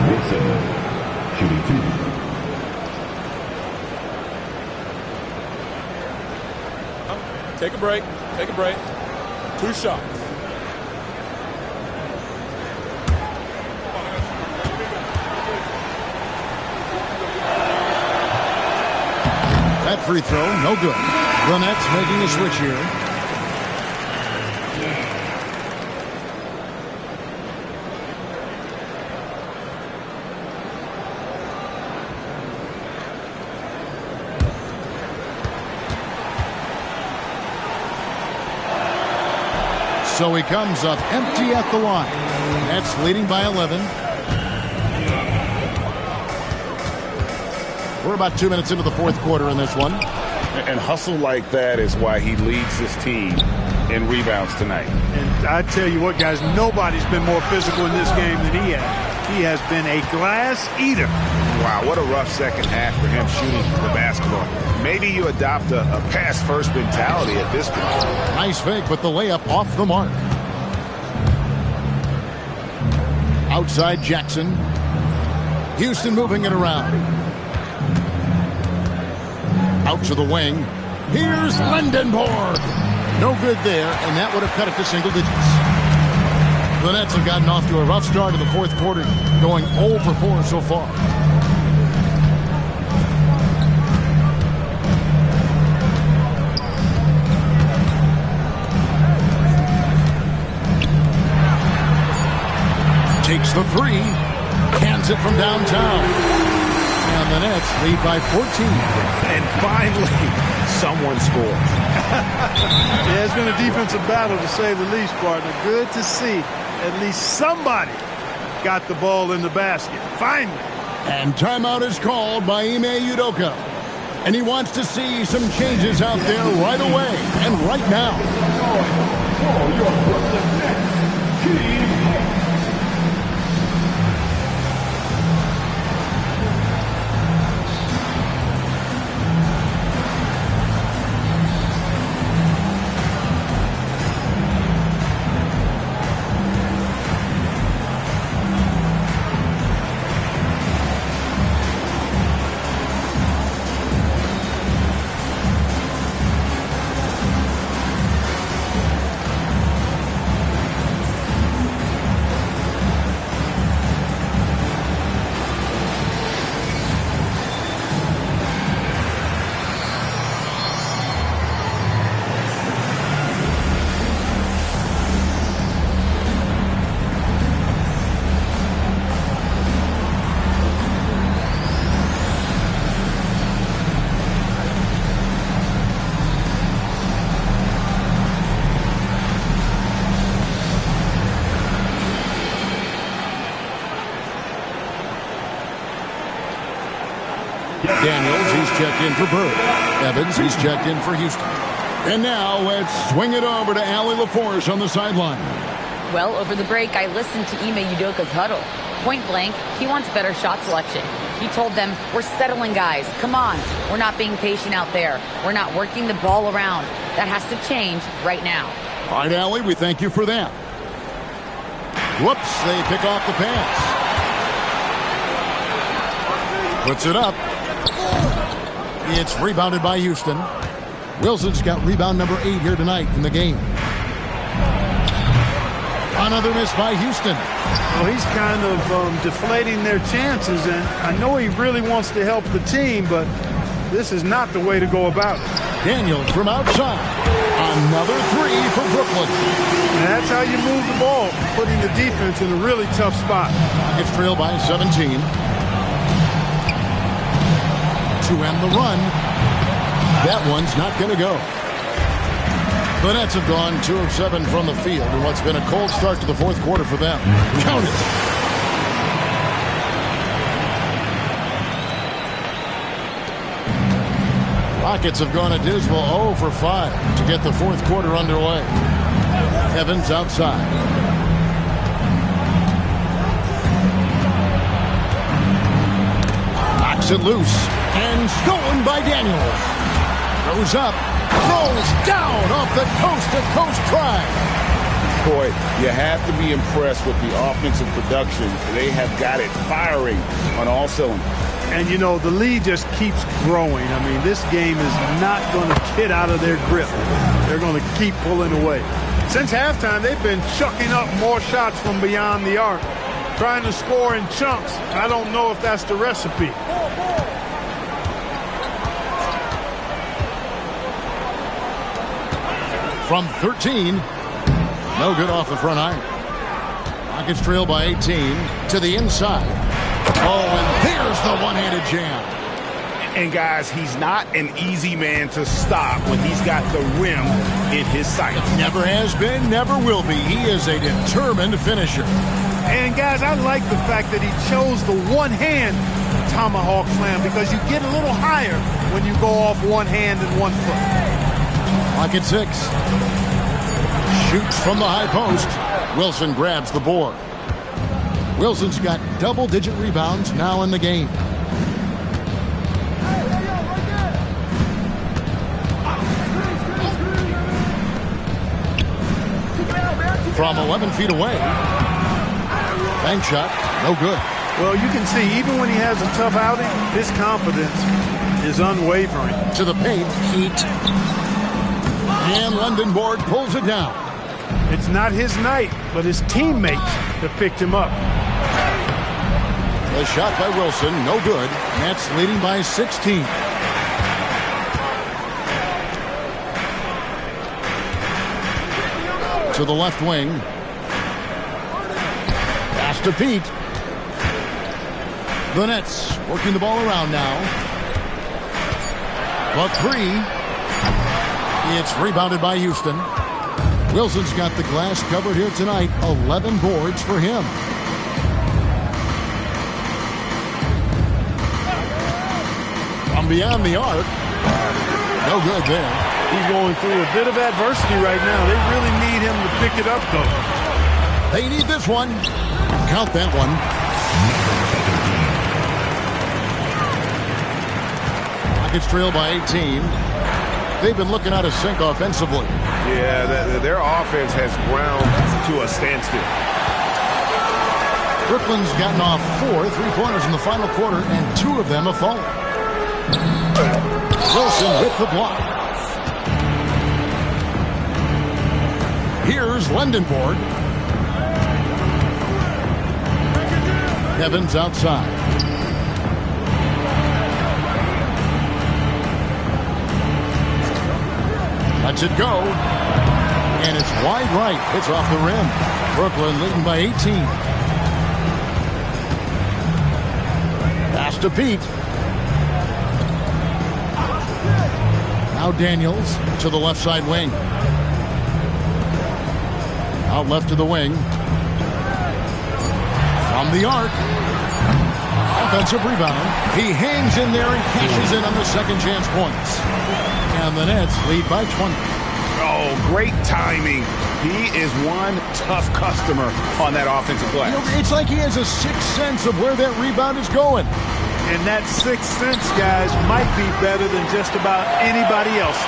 Wilson, shooting 2. Take a break. Take a break. 2 shots. That free throw, no good. The Nets making a switch here. So he comes up empty at the line. Nets leading by 11. We're about 2 minutes into the fourth quarter in this one. And hustle like that is why he leads his team in rebounds tonight. And I tell you what, guys, nobody's been more physical in this game than he has. He has been a glass eater. Wow, what a rough second half for him shooting the basketball. Maybe you adopt a pass-first mentality at this point. Nice fake, but the layup off the mark. Outside Jackson. Houston moving it around. Out to the wing. Here's Lindenborg. No good there, and that would have cut it to single digits. The Nets have gotten off to a rough start in the fourth quarter, going 0 for 4 so far. Takes the three, cans it from downtown. And the Nets lead by 14. And finally, someone scores. Yeah, it's been a defensive battle to say the least, partner. Good to see at least somebody got the ball in the basket. Finally. And timeout is called by Ime Udoka. And he wants to see some changes out there right away and right now. For your Brooklyn Nets, Team Daniels, he's checked in for Bird. Evans, he's checked in for Houston. And now let's swing it over to Allie LaForce on the sideline. Well, over the break, I listened to Ime Udoka's huddle. Point blank, he wants better shot selection. He told them, we're settling, guys. Come on. We're not being patient out there. We're not working the ball around. That has to change right now. All right, Allie, we thank you for that. Whoops, they pick off the pass. Puts it up. It's rebounded by Houston. Wilson's got rebound number 8 here tonight in the game. Another miss by Houston. Well, he's kind of deflating their chances, and I know he really wants to help the team, but this is not the way to go about it. Daniels from outside. Another three for Brooklyn. And that's how you move the ball, putting the defense in a really tough spot. Rockets trail by 17. To end the run. That one's not going to go. The Nets have gone 2 of 7 from the field in what's been a cold start to the fourth quarter for them. Count it. Rockets have gone a dismal 0 for 5 to get the fourth quarter underway. Evans outside. Knocks it loose. And stolen by Daniels. Goes up. Throws down off the coast-to-coast drive. Boy, you have to be impressed with the offensive production. They have got it firing on all cylinders. And, you know, the lead just keeps growing. I mean, this game is not going to get out of their grip. They're going to keep pulling away. Since halftime, they've been chucking up more shots from beyond the arc, trying to score in chunks. I don't know if that's the recipe. From 13. No good off the front iron. Rockets trail by 18 to the inside. Oh, and there's the one-handed jam. And, guys, he's not an easy man to stop when he's got the rim in his sights. Never has been, never will be. He is a determined finisher. And, guys, I like the fact that he chose the one-hand tomahawk slam because you get a little higher when you go off one hand and one foot. Pocket 6. Shoots from the high post. Wilson grabs the board. Wilson's got double-digit rebounds now in the game. From 11 feet away. Bank shot, no good. Well, you can see even when he has a tough outing, his confidence is unwavering. To the paint. Heat. And London Board pulls it down. It's not his night, but his teammates have picked him up. The shot by Wilson, no good. Nets leading by 16. To the left wing. Pass to Pete. The Nets working the ball around now. The three. It's rebounded by Houston. Wilson's got the glass covered here tonight. 11 boards for him. From beyond the arc. No good there. He's going through a bit of adversity right now. They really need him to pick it up, though. They need this one. Count that one. Rockets trail by 18. They've been looking out of sync offensively. Yeah, their offense has ground to a standstill. Brooklyn's gotten off 4 3-pointers in the final quarter, and 2 of them have fallen. Wilson with the block. Here's Lendenborg. Evans outside. Lets it go. And it's wide right. It's off the rim. Brooklyn leading by 18. Pass to Pete. Now Daniels to the left side wing. Out left to the wing. From the arc. Offensive rebound. He hangs in there and cashes in on the second chance points. And the Nets lead by 20. Oh, great timing. He is one tough customer on that offensive glass. You know, it's like he has a sixth sense of where that rebound is going. And that sixth sense, guys, might be better than just about anybody else.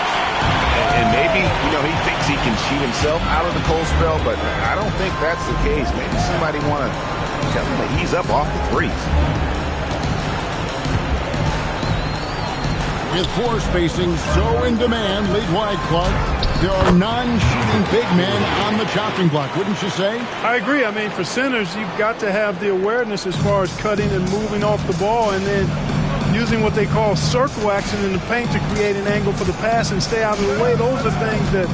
And maybe, he thinks he can cheat himself out of the cold spell, but I don't think that's the case. Maybe somebody want to tell him to ease up off the threes. With floor spacing so in demand, league wide, Clark, there are non-shooting big men on the chopping block, wouldn't you say? I agree. I mean, for centers, you've got to have the awareness as far as cutting and moving off the ball and then using what they call circle action in the paint to create an angle for the pass and stay out of the way. Those are things that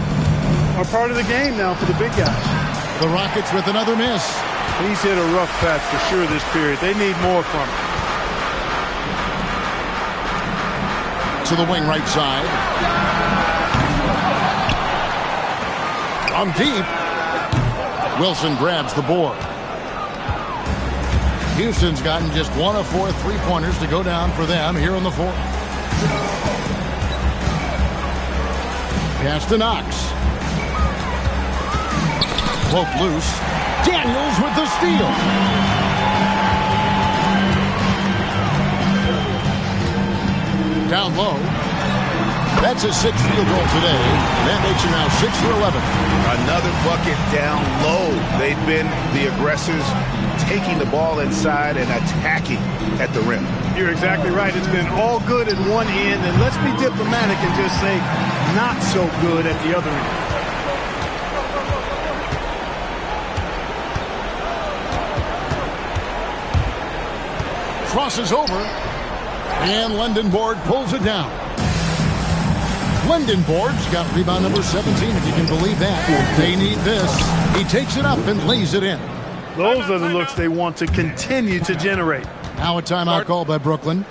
are part of the game now for the big guys. The Rockets with another miss. He's hit a rough patch for sure this period. They need more from him. To the wing right side. From deep. Wilson grabs the board. Houston's gotten just 1 of 4 3-pointers to go down for them here in the fourth. Pass to Knox. Cloak loose. Daniels with the steal. Down low. That's his 6th field goal today. That makes him now 6 for 11. Another bucket down low. They've been the aggressors, taking the ball inside and attacking at the rim. You're exactly right. It's been all good at one end, and let's be diplomatic and just say not so good at the other end. Crosses over. And Lendenborg pulls it down. Lendenborg's got rebound number 17, if you can believe that. They need this. He takes it up and lays it in. Those are the looks they want to continue to generate. Now a timeout call by Brooklyn.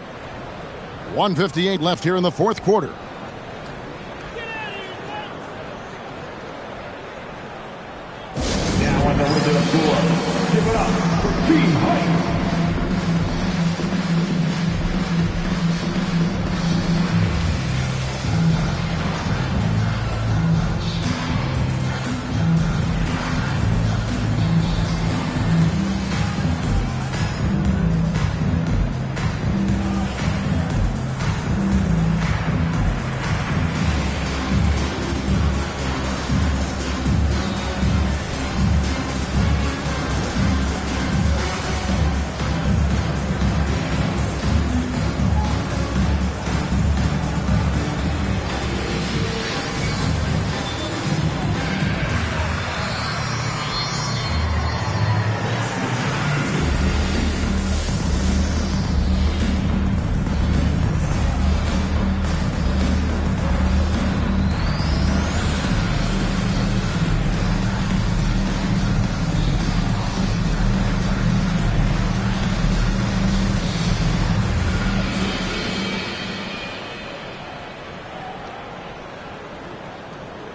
1:58 left here in the fourth quarter. Now on the limit of score. Give it up for P.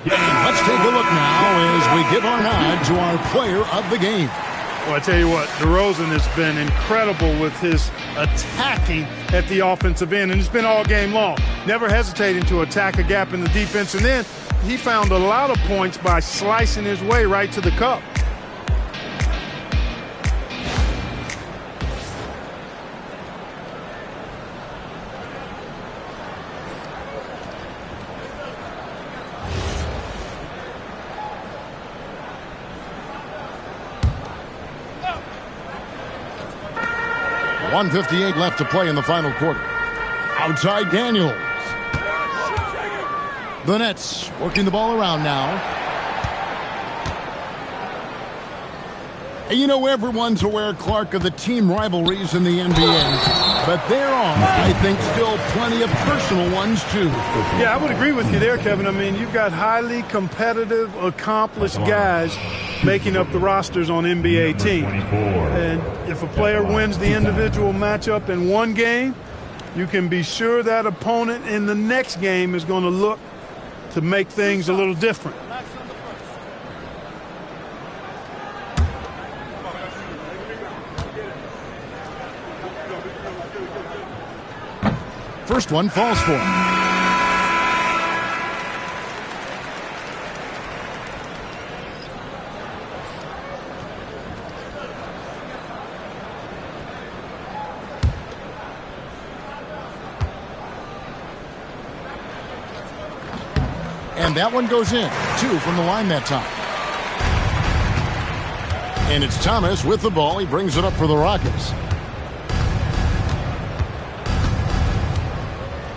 And let's take a look now as we give our nod to our player of the game. Well, I tell you what, DeRozan has been incredible with his attacking at the offensive end, and it's been all game long. Never hesitating to attack a gap in the defense, and then he found a lot of points by slicing his way right to the cup. .158 left to play in the final quarter. Outside Daniels. The Nets working the ball around now. And you know, everyone's aware, Clark, of the team rivalries in the NBA. But there are, I think, still plenty of personal ones, too. Yeah, I would agree with you there, Kevin. I mean, you've got highly competitive, accomplished guys making up the rosters on NBA teams. And if a player wins the individual matchup in one game, you can be sure that opponent in the next game is going to look to make things a little different. First one falls for him. And that one goes in. 2 from the line that time. And it's Thomas with the ball. He brings it up for the Rockets.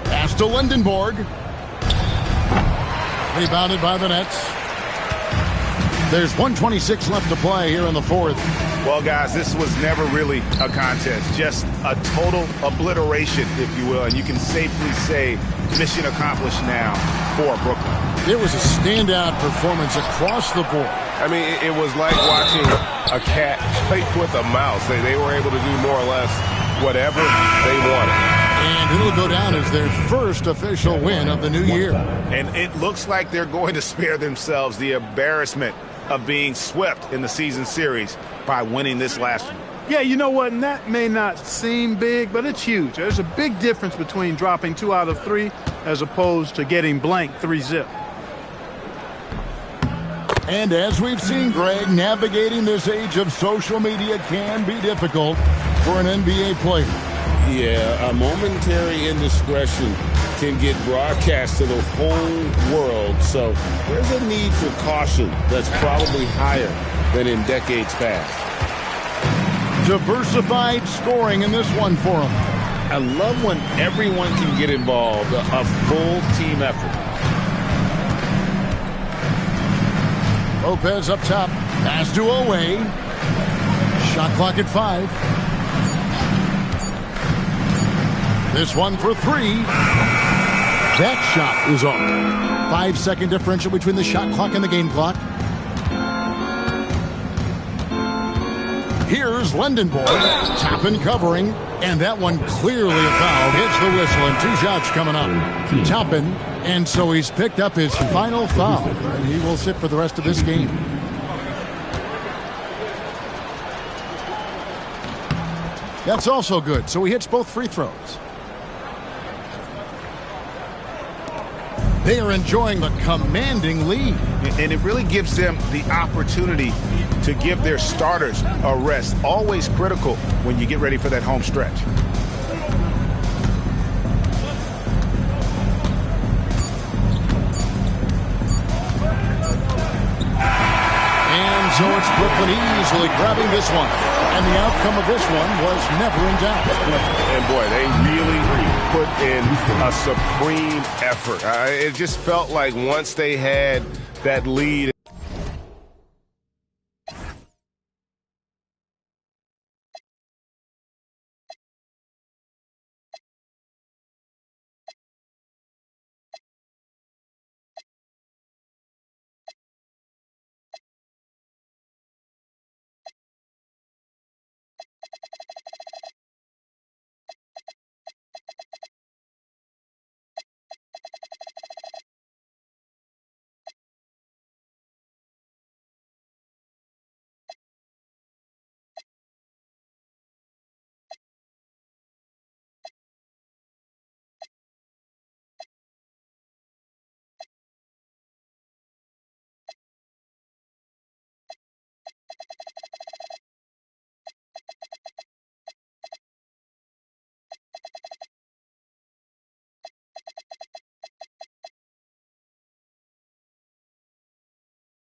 Pass to Lindenborg. Rebounded by the Nets. There's 1:26 left to play here in the fourth. Well, guys, this was never really a contest, just a total obliteration, if you will. And you can safely say mission accomplished now for Brooklyn. It was a standout performance across the board. I mean, it was like watching a cat play with a mouse. They were able to do more or less whatever they wanted. And it'll go down as their first official win of the new year. And it looks like they're going to spare themselves the embarrassment of being swept in the season series by winning this last one. Yeah, you know what? And that may not seem big, but it's huge. There's a big difference between dropping 2 out of 3 as opposed to getting blank 3-zip. And as we've seen, Greg, navigating this age of social media can be difficult for an NBA player. Yeah, a momentary indiscretion can get broadcast to the whole world. So there's a need for caution that's probably higher than in decades past. Diversified scoring in this one for him. I love when everyone can get involved, a full team effort. Lopez up top. Pass to Oweh. Shot clock at 5. This one for 3. That shot is off. 5-second differential between the shot clock and the game clock. Here's Lindenborg. Toppin covering. And that one clearly a foul. Gets the whistle and 2 shots coming up. Toppin. And so he's picked up his final foul. And he will sit for the rest of this game. That's also good. So he hits both free throws. They are enjoying the commanding lead. And it really gives them the opportunity to give their starters a rest. Always critical when you get ready for that home stretch. And so it's Brooklyn easily grabbing this one. And the outcome of this one was never in doubt. And boy, they really put in a supreme effort. It just felt like once they had that lead